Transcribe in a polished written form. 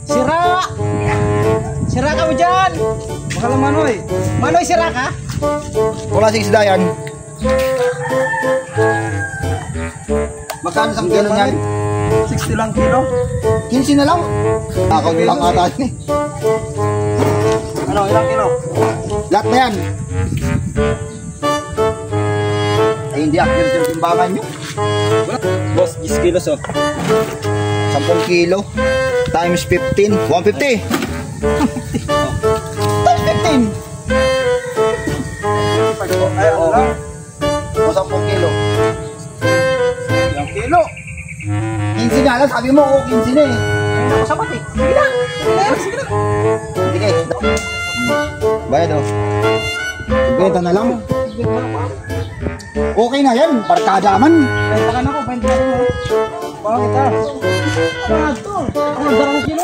Sira! Sira ka mo dyan! Baka lang Manoy. Manoy, sira ka? Wala sa isda yan. Magkano sa kilo niyan? 60 lang kilo. 15 na lang. Nakaw lang ata yun eh. Ano, ilang kilo? Lahat na yan. Ay hindi accurate yung timbangan nyo. Boss, 10 kilos oh. 10 kilo times 15, 150. Times 15. Ay, ano lang? O 10 kilo. Ilang kilo? 15 nga lang, sabi mo, 15 na eh. Ay, naku, sapat eh. Sige na. Sige na. Sige. Bayad oh. Benta na lang. Okay na yan, barkada man. Benta ka na ko, benta ka na. Bakit ah? Ano na ito? Ang darang kilo